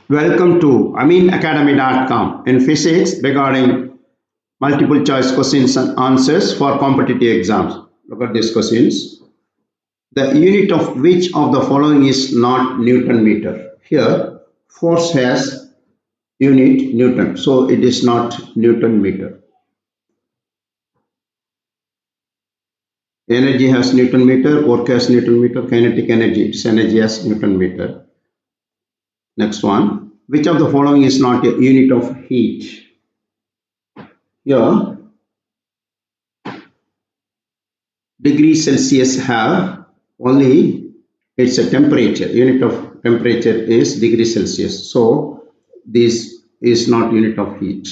Welcome to aminacademy.com in physics regarding multiple choice questions and answers for competitive exams. Look at these questions. The unit of which of the following is not Newton meter? Here, force has unit Newton, so it is not Newton meter. Energy has Newton meter, work has Newton meter, kinetic energy, its energy has Newton meter. Next one. Which of the following is not a unit of heat? Here, degrees Celsius have only it's a temperature. Unit of temperature is degrees Celsius. So this is not unit of heat.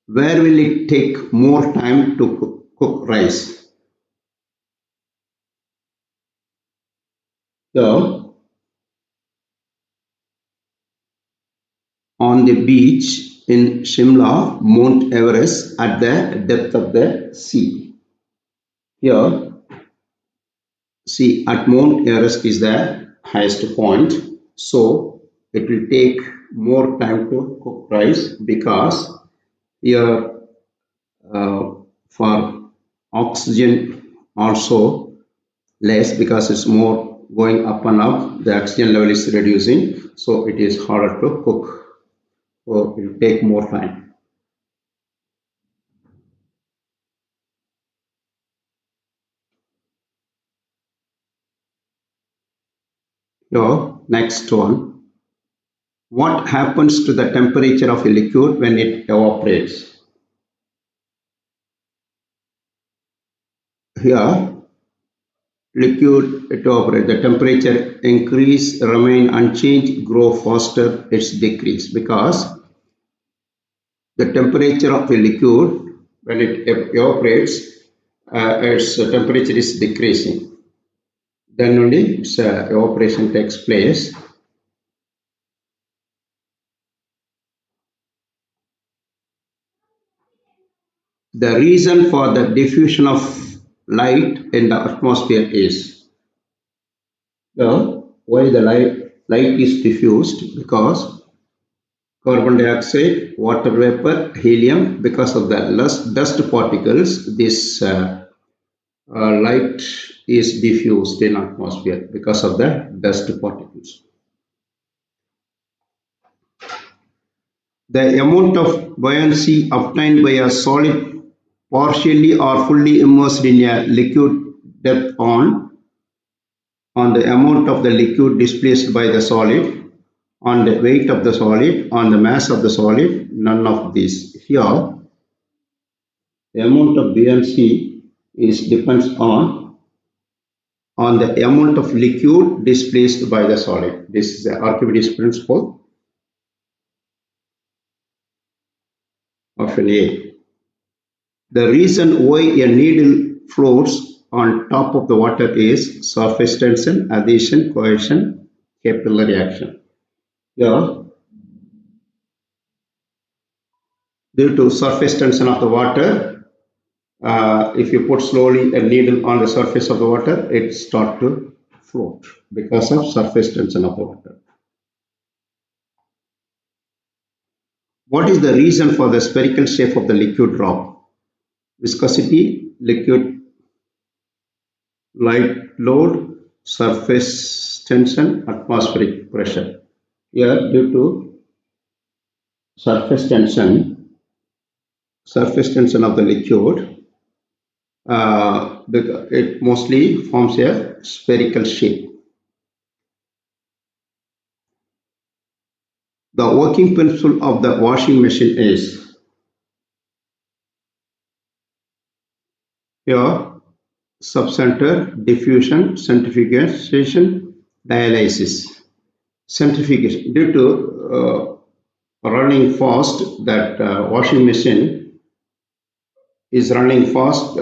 Where will it take more time to cook rice? So on the beach in Shimla, Mount Everest at the depth of the sea. Here, see at Mount Everest is the highest point. So it will take more time to cook rice because here for oxygen also less because it's more going up and up, the oxygen level is reducing, so it is harder to cook, so it will take more time. So next one, what happens to the temperature of a liquid when it evaporates? Here liquid evaporate, the temperature increase, remain unchanged, grow faster, it's decrease because the temperature of a liquid when it evaporates, its temperature is decreasing. Then only its evaporation takes place. The reason for the diffusion of light in the atmosphere is why the light is diffused because carbon dioxide, water vapor, helium, because of the dust particles, this light is diffused in atmosphere because of the dust particles. The amount of buoyancy obtained by a solid partially or fully immersed in a liquid depends on the amount of the liquid displaced by the solid, on the weight of the solid, on the mass of the solid, none of these. Here, the amount of buoyancy is depends on the amount of liquid displaced by the solid. This is the Archimedes principle. Option A. The reason why a needle floats on top of the water is surface tension, adhesion, cohesion, capillary action. Here, due to surface tension of the water, if you put slowly a needle on the surface of the water, it starts to float because of surface tension of the water. What is the reason for the spherical shape of the liquid drop? Viscosity, liquid light load, surface tension, atmospheric pressure. Here, due to surface tension of the liquid, it mostly forms a spherical shape. The working principle of the washing machine is here subcenter, diffusion, centrifugation, dialysis. Centrifugation due to running fast, that washing machine is running fast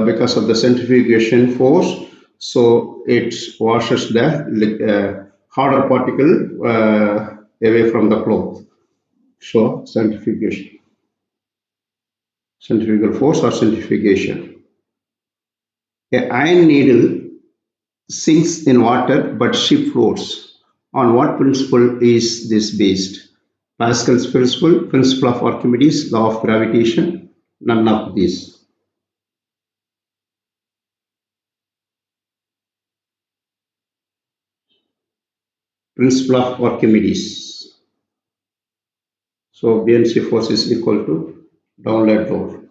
because of the centrifugation force, so it washes the harder particle away from the cloth. So centrifugation, centrifugal force or centrifugation. A iron needle sinks in water but ship floats. On what principle is this based? Pascal's principle, principle of Archimedes, law of gravitation, none of these. Principle of Archimedes. So buoyancy force is equal to downward load.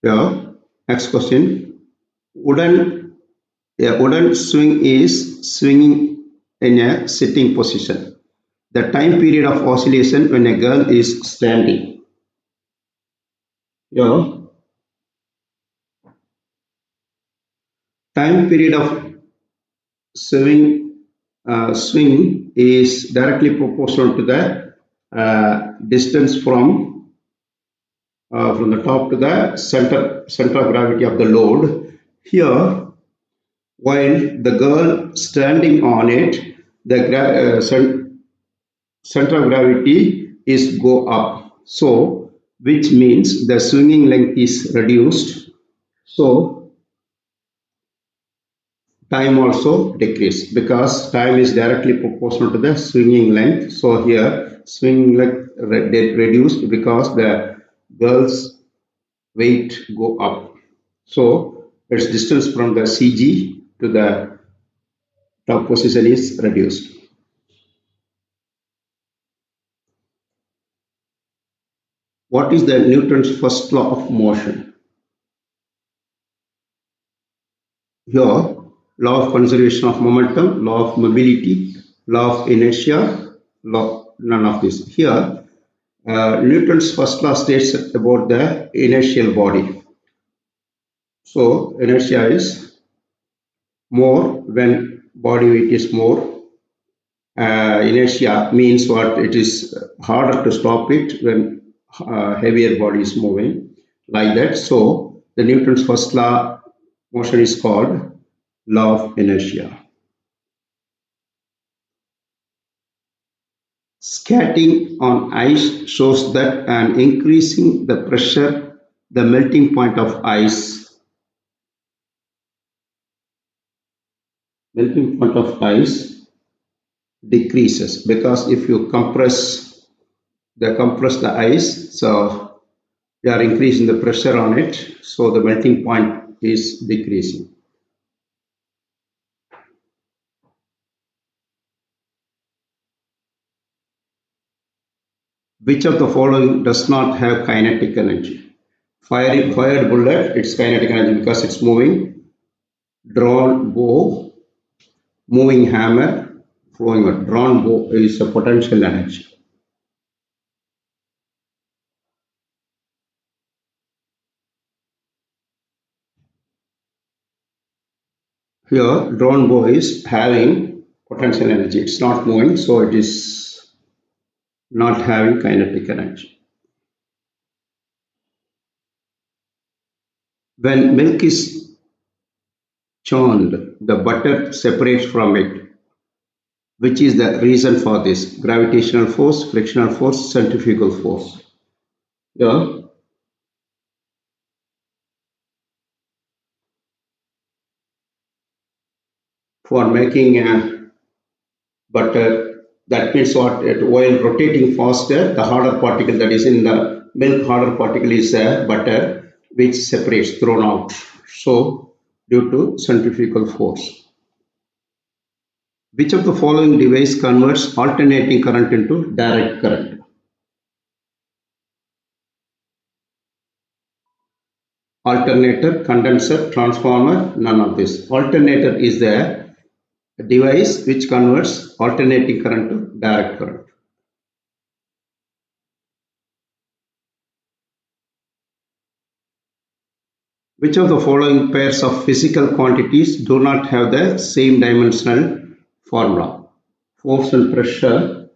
Yeah. Next question. A wooden swing is swinging in a sitting position. The time period of oscillation when a girl is standing. Yeah. Time period of swing is directly proportional to the distance from the top to the center of gravity of the load. Here, while the girl standing on it, the center of gravity is go up. So, which means the swinging length is reduced. So, time also decrease because time is directly proportional to the swinging length. So here swinging length reduced because the girl's weight go up. So its distance from the CG to the top position is reduced. What is the Newton's first law of motion? Here, law of conservation of momentum, law of mobility, law of inertia, none of this. Here, Newton's first law states about the inertial body. So, inertia is more when body weight is more. Inertia means what? It is harder to stop it when heavier body is moving like that. So, the Newton's first law motion is called law of inertia. Skating on ice shows that an increasing the pressure, the melting point of ice decreases because if you compress the ice, so you are increasing the pressure on it, so the melting point is decreasing. Which of the following does not have kinetic energy? Fired bullet, it's kinetic energy because it's moving. Drawn bow, moving hammer, flowing one. Drawn bow is a potential energy. Here, drawn bow is having potential energy. It's not moving, so it is not having kinetic energy. When milk is churned, the butter separates from it. Which is the reason for this? Gravitational force, frictional force, centrifugal force. Yeah. For making a butter, that means what? While rotating faster, the harder particle that is in the milk, harder particle is butter, which separates, thrown out. So, due to centrifugal force. Which of the following device converts alternating current into direct current? Alternator, condenser, transformer, none of this. Alternator is the device which converts alternating current to direct current. Which of the following pairs of physical quantities do not have the same dimensional formula? Force and pressure.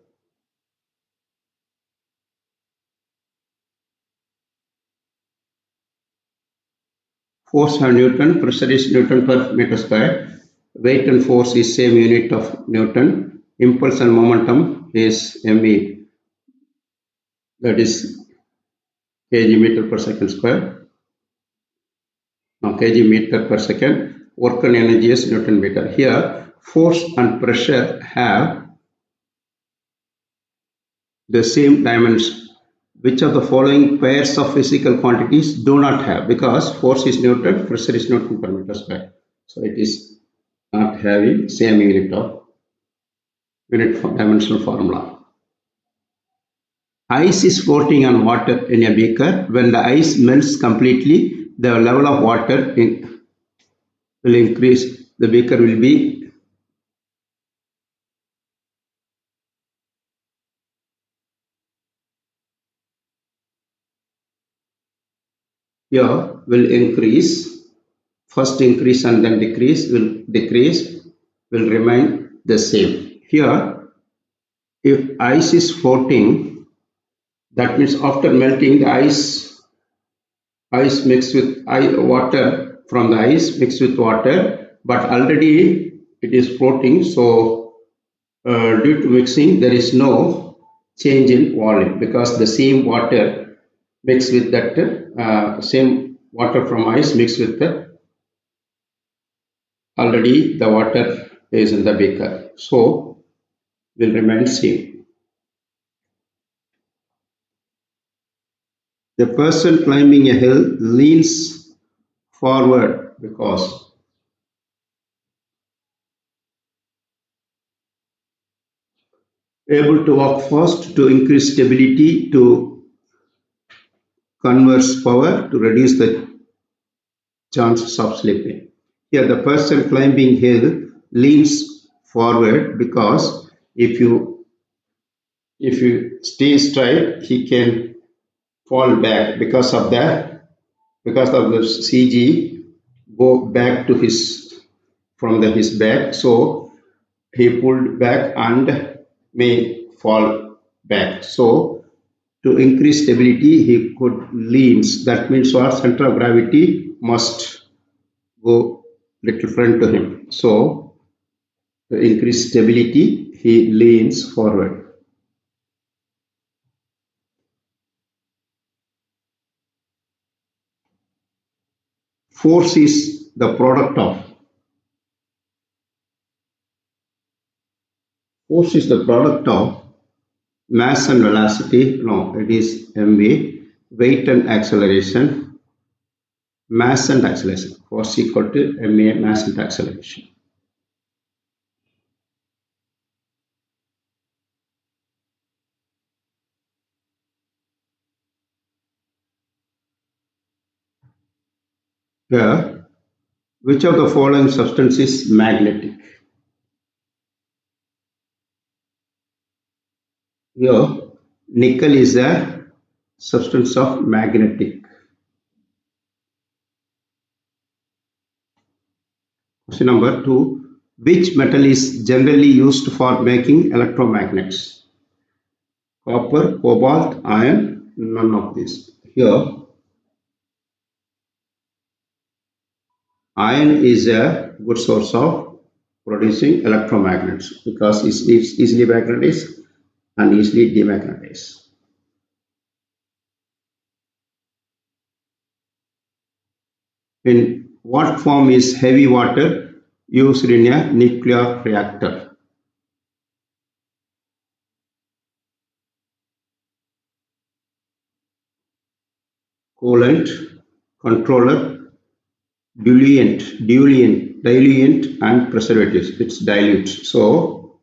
Force and Newton, pressure is Newton per meter square. Weight and force is same unit of Newton. Impulse and momentum is MV. That is kg meter per second square. Now kg meter per second, work and energy is Newton meter. Here force and pressure have the same dimensions. Which of the following pairs of physical quantities do not have? Because force is Newton, pressure is Newton per meter square. So it is not having same unit dimensional formula. Ice is floating on water in a beaker. When the ice melts completely, the level of water will increase. The beaker will be here will increase. First increase and then decrease, will remain the same. Here, if ice is floating, that means after melting, the ice mixed with water from the ice mixed with water, but already it is floating. So due to mixing, there is no change in volume because the same water mixed with that same water from ice mixed with the already the water is in the beaker, so will remain same. The person climbing a hill leans forward because able to walk fast, to increase stability, to conserve power, to reduce the chances of slipping. Here the person climbing hill leans forward because if you stay straight, he can fall back because of the CG go back to his back, so he pulled back and may fall back. So to increase stability, he could leans. That means our center of gravity must go little front to him. So to increase stability, he leans forward. Force is the product of mass and velocity. No, it is mv. Weight and acceleration. Mass and acceleration. Force equal to ma mass and acceleration. Here, which of the following substance is magnetic? Here, nickel is a substance of magnetic. Question number 2. Which metal is generally used for making electromagnets? Copper, cobalt, iron, none of these. Here, iron is a good source of producing electromagnets because it's easily magnetized and easily demagnetized. In what form is heavy water used in a nuclear reactor? Coolant, controller, diluent, and preservatives. It's dilute. So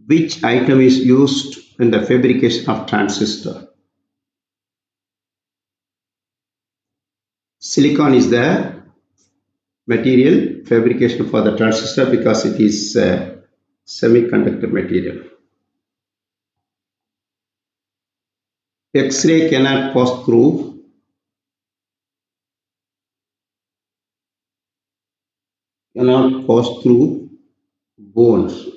which item is used in the fabrication of transistor? Silicon is the material fabrication for the transistor because it is a semiconductor material. X-ray cannot pass through bones,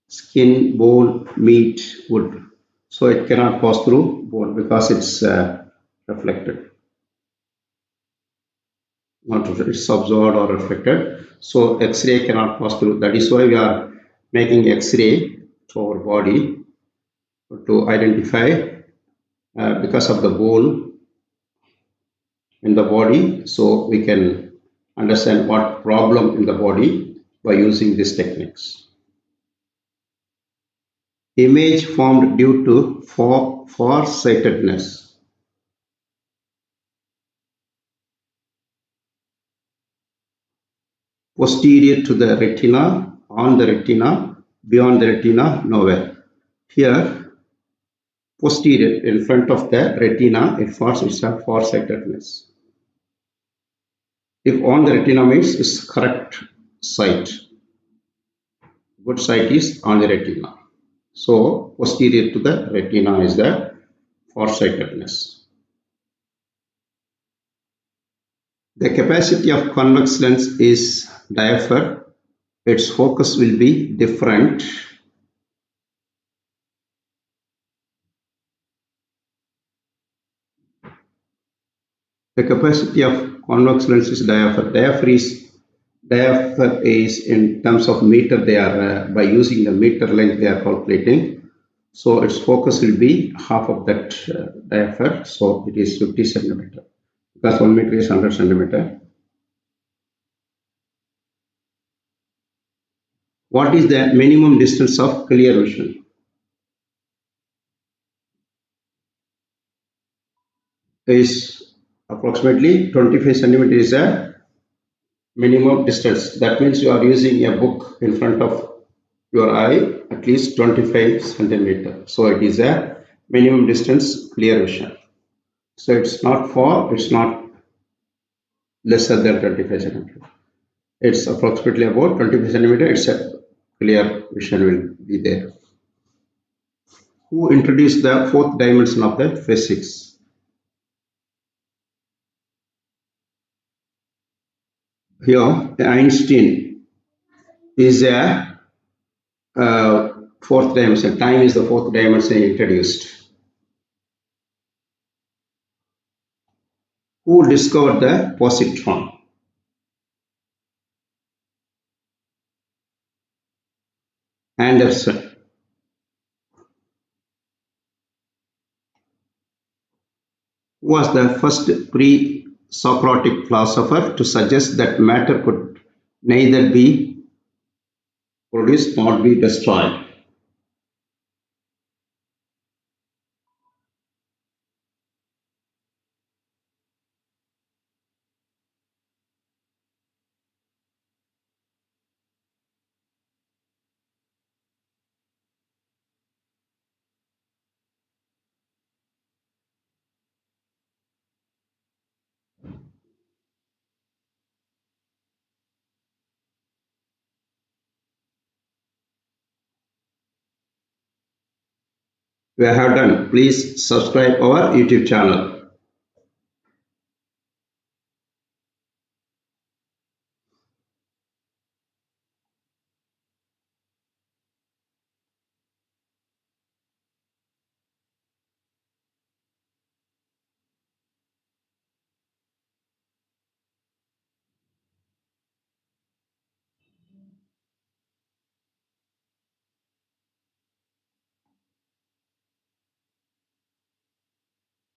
skin, bone, meat, wood. So it cannot pass through bone because it's reflected. Not it's absorbed or reflected. So X-ray cannot pass through. That is why we are making X-ray to our body to identify because of the bone in the body, so we can understand what problem in the body by using these techniques. Image formed due to farsightedness. Posterior to the retina, on the retina, beyond the retina, nowhere. Here, posterior in front of the retina, it's a farsightedness. If on the retina means it's correct sight. Good sight is on the retina. So posterior to the retina is the farsightedness. The capacity of convex lens is diapher. Its focus will be different. The capacity of convex lens is diapher. Diapher is in terms of meter. They are by using the meter length they are calculating. So its focus will be half of that diapher. So it is 50 centimeter because 1 meter is 100 centimeter. What is the minimum distance of clear vision? Is approximately 25 centimeter is a minimum distance. That means you are using a book in front of your eye at least 25 centimeter. So it is a minimum distance clear vision. So it's not far, it's not lesser than 25 centimeter. It's approximately about 25 centimeter. It's a clear vision will be there. Who introduced the fourth dimension of the physics? Here, Einstein is a fourth dimension. Time is the fourth dimension introduced. Who discovered the positron? Anderson. Who was the first pre-Socratic philosopher to suggest that matter could neither be produced nor be destroyed? We have done. Please subscribe our YouTube channel.